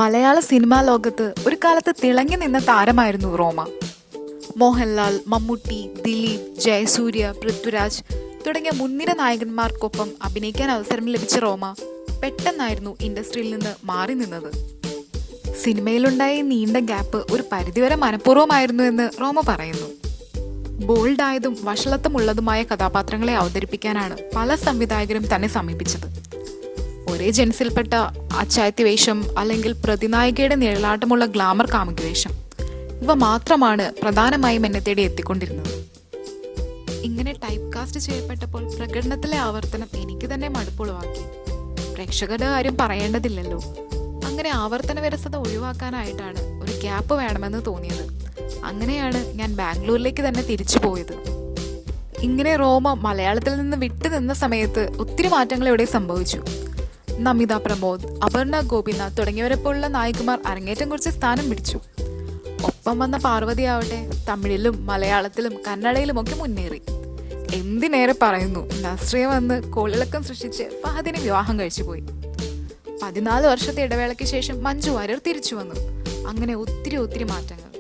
മലയാള cinema ലോകത്ത് ഒരു കാലത്ത് തിളങ്ങി നിന്ന താരമായിരുന്നു റോമ. മോഹൻലാൽ, മമ്മൂട്ടി, ദിലീപ്, ജയസൂര്യ, പൃഥ്വിരാജ് തുടങ്ങിയ മുൻനിര നായകന്മാർക്കൊപ്പം അഭിനയിക്കാൻ അവസരം ലഭിച്ച റോമ പെട്ടെന്നായിരുന്നു ഇൻഡസ്ട്രിയിൽ നിന്ന് മാറി നിന്നത്. സിനിമയിലുണ്ടായ നീണ്ട ഗ്യാപ്പ് ഒരു പരിധിവരെ മനഃപൂർവ്വമായിരുന്നു എന്ന് റോമ പറയുന്നു. ബോൾഡായതും വഷളത്വമുള്ളതുമായ കഥാപാത്രങ്ങളെ അവതരിപ്പിക്കാനാണ് പല സംവിധായകരും തന്നെ സമീപിച്ചത്. ഒരേ ജൻസിൽപ്പെട്ട അച്ചായത്തി വേഷം അല്ലെങ്കിൽ പ്രതിനായികയുടെ നിഴലാട്ടമുള്ള ഗ്ലാമർ കാമുക വേഷം, ഇവ മാത്രമാണ് പ്രധാനമായും എന്നെ തേടി എത്തിക്കൊണ്ടിരുന്നത്. ഇങ്ങനെ ടൈപ്പ് കാസ്റ്റ് ചെയ്യപ്പെട്ടപ്പോൾ പ്രകടനത്തിലെ ആവർത്തനം എനിക്ക് തന്നെ മടുപ്പുളവാക്കി. പ്രേക്ഷകരുടെ കാര്യം പറയേണ്ടതില്ലല്ലോ. അങ്ങനെ ആവർത്തന വിരസത ഒഴിവാക്കാനായിട്ടാണ് ഒരു ഗ്യാപ്പ് വേണമെന്ന് തോന്നിയത്. അങ്ങനെയാണ് ഞാൻ ബാംഗ്ലൂരിലേക്ക് തന്നെ തിരിച്ചു പോയത്. ഇങ്ങനെ റോമ മലയാളത്തിൽ നിന്ന് വിട്ടു നിന്ന സമയത്ത് ഒത്തിരി മാറ്റങ്ങൾ ഇവിടെ സംഭവിച്ചു. നമിത പ്രമോദ്, അപർണ ഗോപിനാഥ് തുടങ്ങിയവരെപ്പോലുള്ള നായികമാർ അരങ്ങേറ്റം കുറിച്ച് സ്ഥാനം പിടിച്ചു. ഒപ്പം വന്ന പാർവതി ആവട്ടെ തമിഴിലും മലയാളത്തിലും കന്നഡയിലും ഒക്കെ മുന്നേറി. എന്തിനേറെ പറയുന്നു, നസ്രിയ വന്ന് കോളിളക്കം സൃഷ്ടിച്ച് ഫഹദിനെ വിവാഹം കഴിച്ചുപോയി. 14 വർഷത്തെ ഇടവേളയ്ക്ക് ശേഷം മഞ്ജു വാര്യർ തിരിച്ചു വന്നു. അങ്ങനെ ഒത്തിരി മാറ്റങ്ങൾ.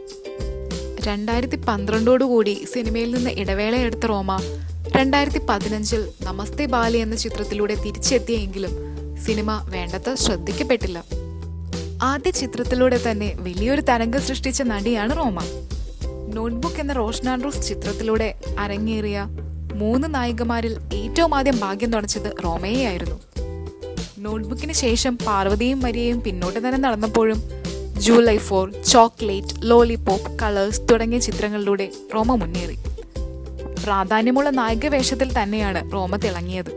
2012 സിനിമയിൽ നിന്ന് ഇടവേളയെടുത്ത റോമ 2015 നമസ്തേ ബാലി എന്ന ചിത്രത്തിലൂടെ തിരിച്ചെത്തിയെങ്കിലും സിനിമ വേണ്ടത്ര ശ്രദ്ധിക്കപ്പെട്ടില്ല. ആദ്യ ചിത്രത്തിലൂടെ തന്നെ വലിയൊരു തരംഗം സൃഷ്ടിച്ച നടിയാണ് റോമ. നോട്ട്ബുക്ക് എന്ന റോഷൻ ആൻഡ്രൂസ് ചിത്രത്തിലൂടെ അരങ്ങേറിയ 3 നായികമാരിൽ ഏറ്റവും ആദ്യം ഭാഗ്യം തുണച്ചത് റോമയെയായിരുന്നു. നോട്ട്ബുക്കിന് ശേഷം പാർവതിയും മരിയയും പിന്നോട്ട് തന്നെ നടന്നപ്പോഴും ജൂലൈ 4, ചോക്ലേറ്റ്, ലോലിപോപ്പ്, കളേഴ്സ് തുടങ്ങിയ ചിത്രങ്ങളിലൂടെ റോമ മുന്നേറി. പ്രാധാന്യമുള്ള നായിക വേഷത്തിൽ തന്നെയാണ് റോമ തിളങ്ങിയത്.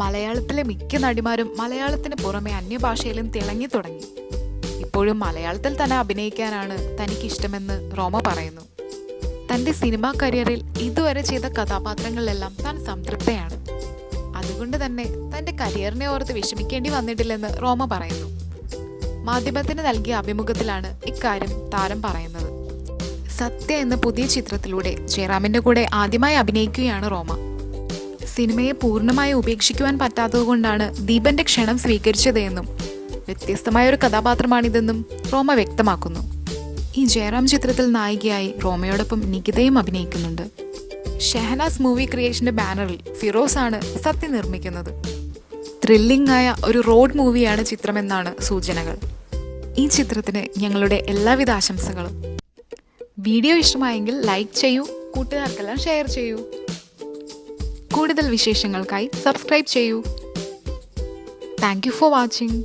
മലയാളത്തിലെ മിക്ക നടിമാരും മലയാളത്തിന് പുറമെ അന്യഭാഷയിലും തിളങ്ങി തുടങ്ങി. ഇപ്പോഴും മലയാളത്തിൽ തന്നെ അഭിനയിക്കാനാണ് തനിക്കിഷ്ടമെന്ന് റോമ പറയുന്നു. തൻ്റെ സിനിമാ കരിയറിൽ ഇതുവരെ ചെയ്ത കഥാപാത്രങ്ങളിലെല്ലാം താൻ സംതൃപ്തയാണ്. അതുകൊണ്ട് തന്നെ തൻ്റെ കരിയറിനെ ഓർത്ത് വിഷമിക്കേണ്ടി വന്നിട്ടില്ലെന്ന് റോമ പറയുന്നു. മാധ്യമത്തിന് നൽകിയ അഭിമുഖത്തിലാണ് ഇക്കാര്യം താരം പറയുന്നത്. സത്യ എന്ന പുതിയ ചിത്രത്തിലൂടെ ജയറാമിൻ്റെ കൂടെ ആദ്യമായി അഭിനയിക്കുകയാണ് റോമ. സിനിമയെ പൂർണ്ണമായി ഉപേക്ഷിക്കുവാൻ പറ്റാത്തതുകൊണ്ടാണ് ദീപന്റെ ക്ഷണം സ്വീകരിച്ചതെന്നും വ്യത്യസ്തമായൊരു കഥാപാത്രമാണിതെന്നും റോമ വ്യക്തമാക്കുന്നു. ഈ ജയറാം ചിത്രത്തിൽ നായികയായി റോമയോടൊപ്പം നികിതയും അഭിനയിക്കുന്നുണ്ട്. ഷെഹനാസ് മൂവി ക്രിയേഷന്റെ ബാനറിൽ ഫിറോസ് ആണ് സത്യ നിർമ്മിക്കുന്നത്. ത്രില്ലിംഗ് ആയ ഒരു റോഡ് മൂവിയാണ് ചിത്രമെന്നാണ് സൂചനകൾ. ഈ ചിത്രത്തിന് ഞങ്ങളുടെ എല്ലാവിധ ആശംസകളും. വീഡിയോ ഇഷ്ടമായെങ്കിൽ ലൈക്ക് ചെയ്യൂ, കൂട്ടുകാർക്കെല്ലാം ഷെയർ ചെയ്യൂ. കൂടുതൽ വിശേഷങ്ങൾക്കായി സബ്സ്ക്രൈബ് ചെയ്യൂ. Thank you for watching.